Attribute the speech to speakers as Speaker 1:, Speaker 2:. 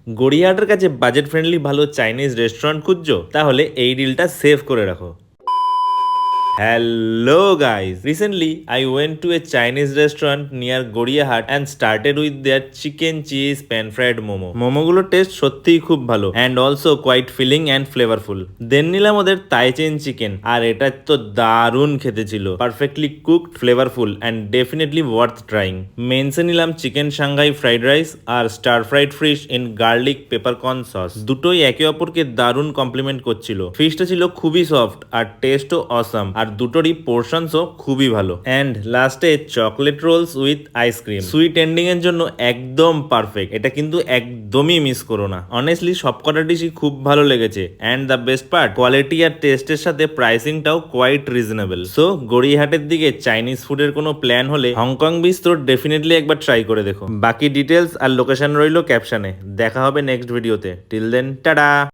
Speaker 1: গড়িয়াহাটের কাছে budget friendly ভালো Chinese restaurant খুঁজছো? তাহলে এই ডিলটা সেভ করে রাখো। Hello guys, recently I went to a Chinese restaurant near Goriahat and started with their chicken cheese pan fried momo. মোমোগুলোর taste সত্যিই খুব ভালো and also quite filling and flavorful. দেন নিলাম ওদের তাই চেন চিকেন, আর এটা তো দারুণ খেতে ছিল, perfectly cooked, flavourful and definitely worth trying. মেনসে নিলাম চিকেন সাংহাই ফ্রাইড রাইস আর stir fried fish in garlic peppercorn sauce. দুটোই একে অপরকে দারুণ কমপ্লিমেন্ট করছিল। ফিশটা ছিল খুবই সফট আর টেস্টও অসাম, আর দুটোরই পোর্শনসও খুবই ভালো। অ্যান্ড লাস্টে chocolate rolls with ice cream, sweet ending এর জন্য একদম পারফেক্ট। এটা কিন্তু একদমই মিস করো না। অনেস্টলি সবকটা ডিশই খুব ভালো লেগেছে, and the best part, quality আর টেস্টের সাথে প্রাইসিংটাও কোয়াইট রিজনেবল। সো গড়িয়াহাটের দিকে চাইনিজ ফুডের কোনো প্ল্যান হলে হংকং বিচ তো ডেফিনেটলি একবার ট্রাই করে দেখো। বাকি ডিটেলস আর লোকেশন রইলো ক্যাপশনে। দেখা হবে নেক্সট ভিডিওতে। Till then, tata.